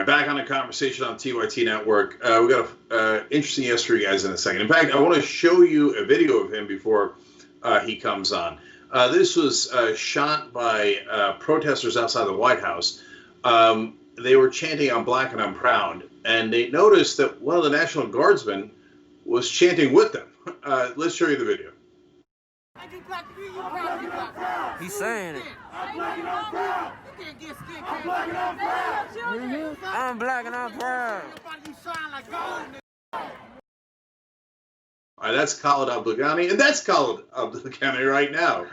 back on the conversation on TYT Network. We got an interesting guest for you guys in a second. In fact, I want to show you a video of him before he comes on. This was shot by protesters outside the White House. They were chanting, "I'm black and I'm proud," and they noticed that one of the National Guardsmen was chanting with them. Let's show you the video. He's saying it. I'm black and I'm proud. I'm black and I'm proud. All right, that's Khalid Abdelghani, and that's Khalid Abdelghani right now.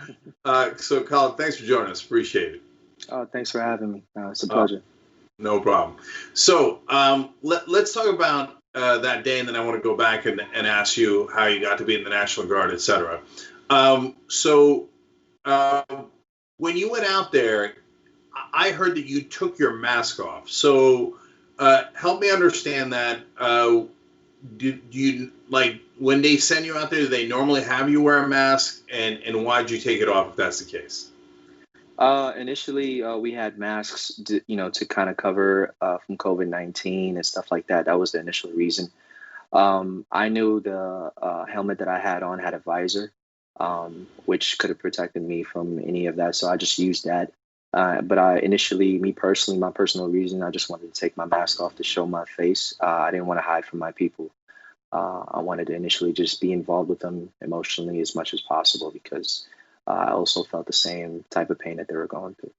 So, Khalid, thanks for joining us. Appreciate it. Oh, thanks for having me. It's a pleasure. No problem. So, let's talk about that day, and then I want to go back and ask you how you got to be in the National Guard, et cetera. When you went out there, I heard that you took your mask off. So help me understand that. Do you, like, when they send you out there, do they normally have you wear a mask? And why'd you take it off if that's the case? Initially, we had masks, to kind of cover from COVID-19 and stuff like that. That was the initial reason. I knew the helmet that I had on had a visor, which could have protected me from any of that. So I just used that. But me personally, my personal reason, I just wanted to take my mask off to show my face. I didn't want to hide from my people. I wanted to initially just be involved with them emotionally as much as possible because I also felt the same type of pain that they were going through.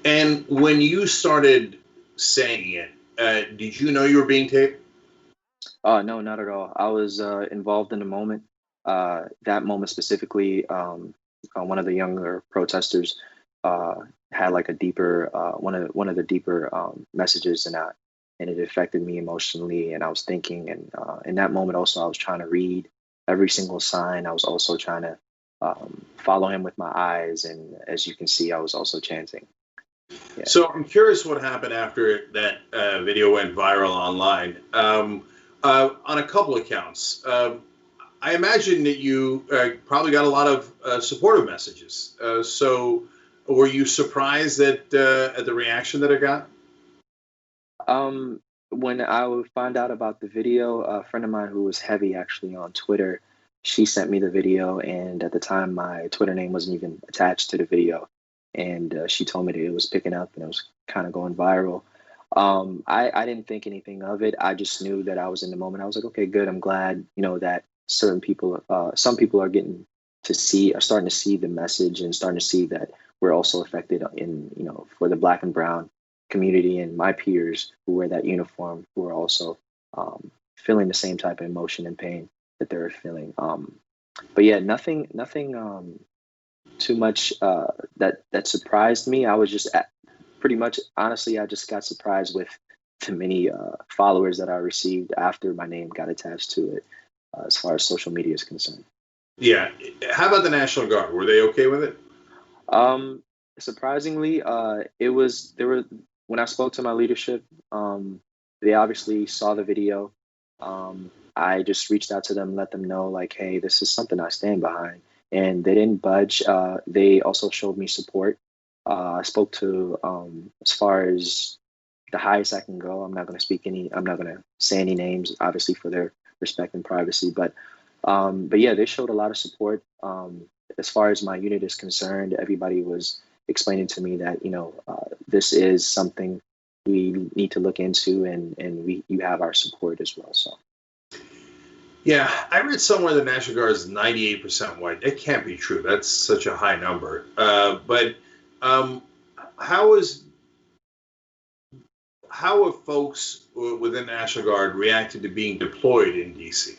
And when you started saying it, did you know you were being taped? No, not at all. I was involved in the moment. That moment specifically, one of the younger protesters had like a deeper one of the deeper messages, and it affected me emotionally. And I was thinking, and in that moment also, I was trying to read every single sign. I was also trying to follow him with my eyes, and as you can see, I was also chanting. Yeah. So I'm curious what happened after that video went viral online. On a couple of counts. I imagine that you probably got a lot of supportive messages. So were you surprised at the reaction that it got? When I would find out about the video, a friend of mine who was heavy actually on Twitter, she sent me the video, and at the time my Twitter name wasn't even attached to the video. And she told me that it was picking up and it was kind of going viral. I didn't think anything of it. I just knew that I was in the moment. I was like, okay, good. I'm glad, that some people are starting to see the message and starting to see that we're also affected for the Black and brown community and my peers who wear that uniform, who are also feeling the same type of emotion and pain that they're feeling. But yeah, nothing too much that surprised me. I was just pretty much, honestly, I just got surprised with the many followers that I received after my name got attached to it, as far as social media is concerned. Yeah. How about the National Guard? Were they okay with it? Surprisingly, when I spoke to my leadership, they obviously saw the video. I just reached out to them, let them know, like, hey, this is something I stand behind. And they didn't budge. They also showed me support. I spoke to, as far as the highest I can go, I'm not going to say any names, obviously, for their respect and privacy. But yeah, they showed a lot of support. As far as my unit is concerned, everybody was explaining to me that, this is something we need to look into, and you have our support as well. So. Yeah, I read somewhere the National Guard is 98% white. It can't be true. That's such a high number. But how have folks within the National Guard reacted to being deployed in DC?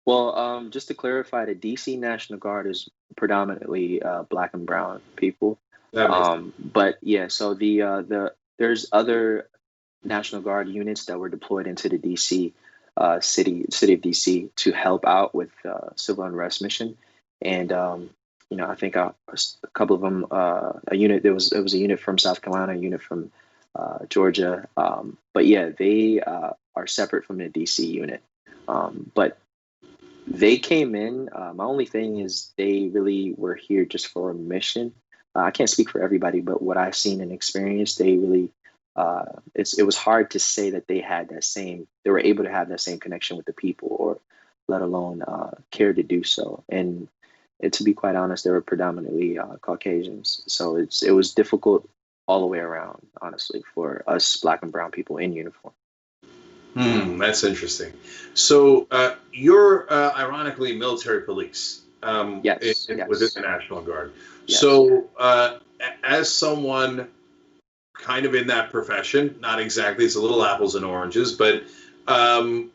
Well, just to clarify, the DC National Guard is predominantly Black and brown people. But yeah, so there's other National Guard units that were deployed into the DC city of DC to help out with civil unrest mission. And I think a couple of them, it was a unit from South Carolina, a unit from Georgia. But yeah, they are separate from the DC unit. But they came in. My only thing is they really were here just for a mission. I can't speak for everybody, but what I've seen and experienced, they really it was hard to say that they were able to have that same connection with the people, or let alone care to do so. And to be quite honest, they were predominantly Caucasians, so it was difficult all the way around, honestly, for us Black and brown people in uniform. That's interesting. So you're ironically military police, Yes, within the National Guard. yes. So as someone kind of in that profession, not exactly, it's a little apples and oranges, but how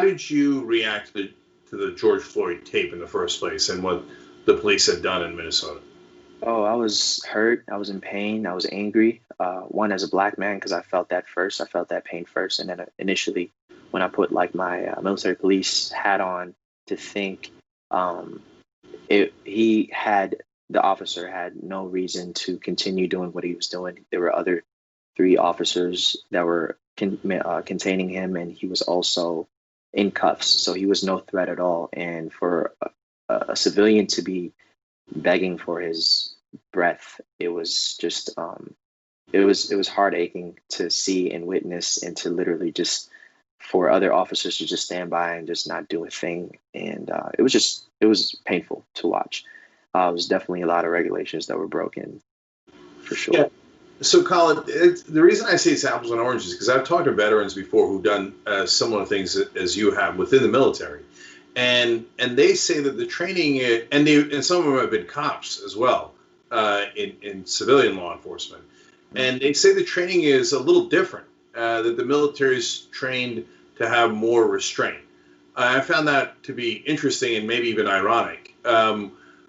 did you react to the George Floyd tape in the first place, and what the police had done in Minnesota? Oh, I was hurt. I was in pain. I was angry. One, as a Black man, because I felt that first. I felt that pain first. And then initially, when I put like my military police hat on, to think the officer had no reason to continue doing what he was doing. There were other 3 officers that were containing him, and he was also in cuffs. So he was no threat at all. And for a civilian to be begging for his breath, it was just it was heart aching to see and witness, and to literally just for other officers to just stand by and just not do a thing. And it was painful to watch. It was definitely a lot of regulations that were broken, for sure. Yeah. So, Colin, the reason I say it's apples and oranges is because I've talked to veterans before who've done similar things as you have within the military, and they say that the training, and some of them have been cops as well, in civilian law enforcement, and they say the training is a little different. That the military is trained to have more restraint. I found that to be interesting and maybe even ironic.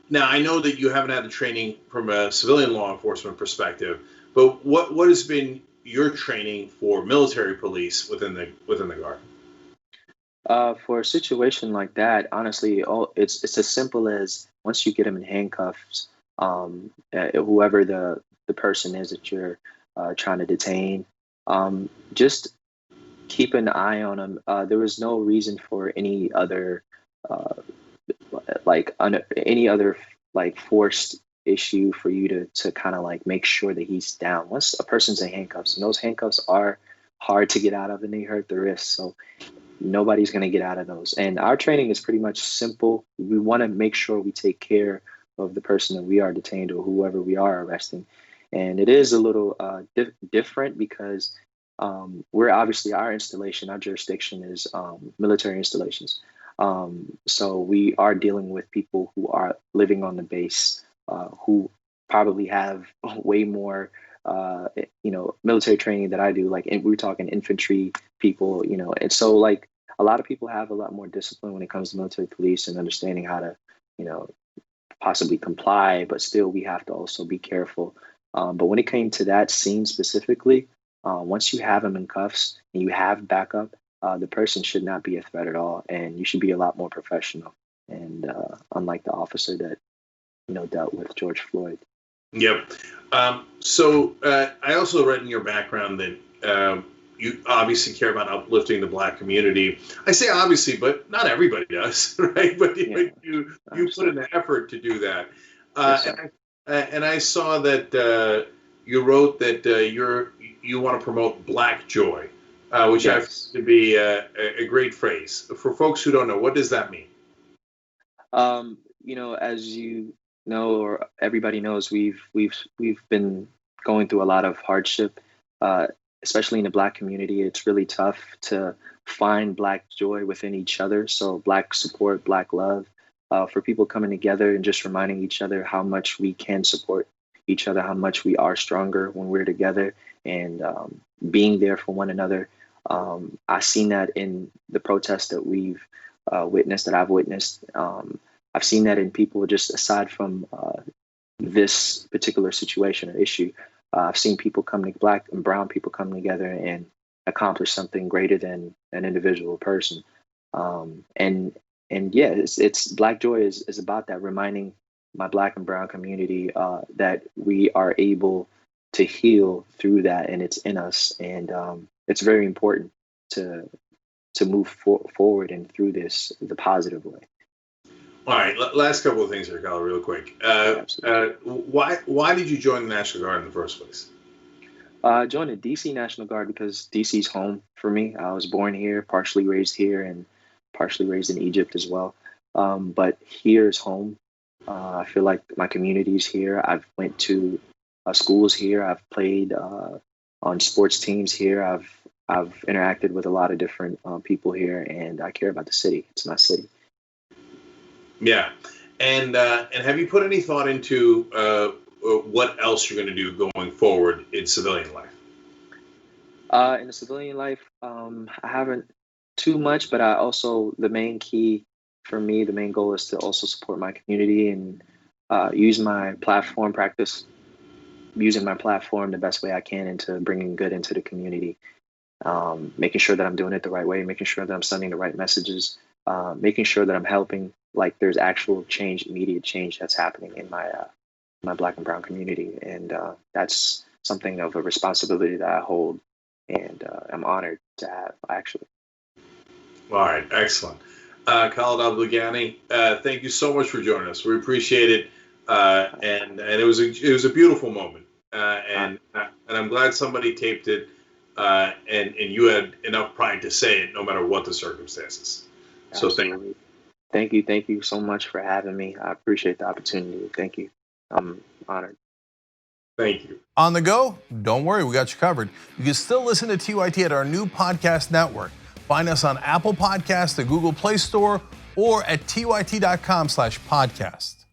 Now, I know that you haven't had the training from a civilian law enforcement perspective, but what has been your training for military police within the Guard? For a situation like that, honestly, it's as simple as, once you get them in handcuffs, whoever the person is that you're trying to detain, just keep an eye on them. There was no reason for any other forced issue for you to kind of like make sure that he's down. Once a person's in handcuffs, and those handcuffs are hard to get out of, and they hurt the wrist, so nobody's going to get out of those. And our training is pretty much simple. We want to make sure we take care of the person that we are detained, or whoever we are arresting. And it is a little different because we're obviously, our jurisdiction is military installations. So we are dealing with people who are living on the base, who probably have way more, military training that I do. Like, we're talking infantry people, and so like a lot of people have a lot more discipline when it comes to military police, and understanding how to, possibly comply, but still we have to also be careful. But when it came to that scene specifically, once you have them in cuffs and you have backup, the person should not be a threat at all, and you should be a lot more professional. And unlike the officer that dealt with George Floyd. Yep. So I also read in your background that you obviously care about uplifting the Black community. I say obviously, but not everybody does, right? But you put in the effort to do that. Yes, and I saw that you wrote that you want to promote Black joy, which I find to be a great phrase. For folks who don't know, what does that mean? As you know, or everybody knows, we've been going through a lot of hardship, especially in the Black community. It's really tough to find Black joy within each other. So Black support, Black love, for people coming together and just reminding each other how much we can support each other, how much we are stronger when we're together, and being there for one another. I've seen that in the protests that we've witnessed, that I've witnessed. I've seen that in people, just aside from this particular situation or issue. I've seen people Black and brown people come together and accomplish something greater than an individual person. And yeah, it's Black joy is about that, reminding my Black and brown community that we are able to heal through that, and it's in us. And it's very important to move forward and through this the positive way. All right, last couple of things here, Kyle, real quick. Why did you join the National Guard in the first place? I joined the DC National Guard because DC's home for me. I was born here, partially raised here, and partially raised in Egypt as well. But here is home. I feel like my community's here. I've went to schools here. I've played on sports teams here. I've interacted with a lot of different people here, and I care about the city. It's my city. Yeah, and have you put any thought into what else you're going to do going forward in civilian life? In the civilian life, I haven't too much, but the main key for me, the main goal is to also support my community and use my platform, practice using my platform the best way I can into bringing good into the community, making sure that I'm doing it the right way, making sure that I'm sending the right messages, making sure that I'm helping, like there's actual change, immediate change that's happening in my Black and brown community. And that's something of a responsibility that I hold, and I'm honored to have, actually. All right, excellent. Khalid Abdelghani, thank you so much for joining us. We appreciate it, and it was a beautiful moment, and I'm glad somebody taped it, and you had enough pride to say it, no matter what the circumstances. Absolutely. So Thank you so much for having me. I appreciate the opportunity. Thank you. I'm honored. Thank you. On the go? Don't worry, we got you covered. You can still listen to TYT at our new podcast network. Find us on Apple Podcasts, the Google Play Store, or at tyt.com/podcast.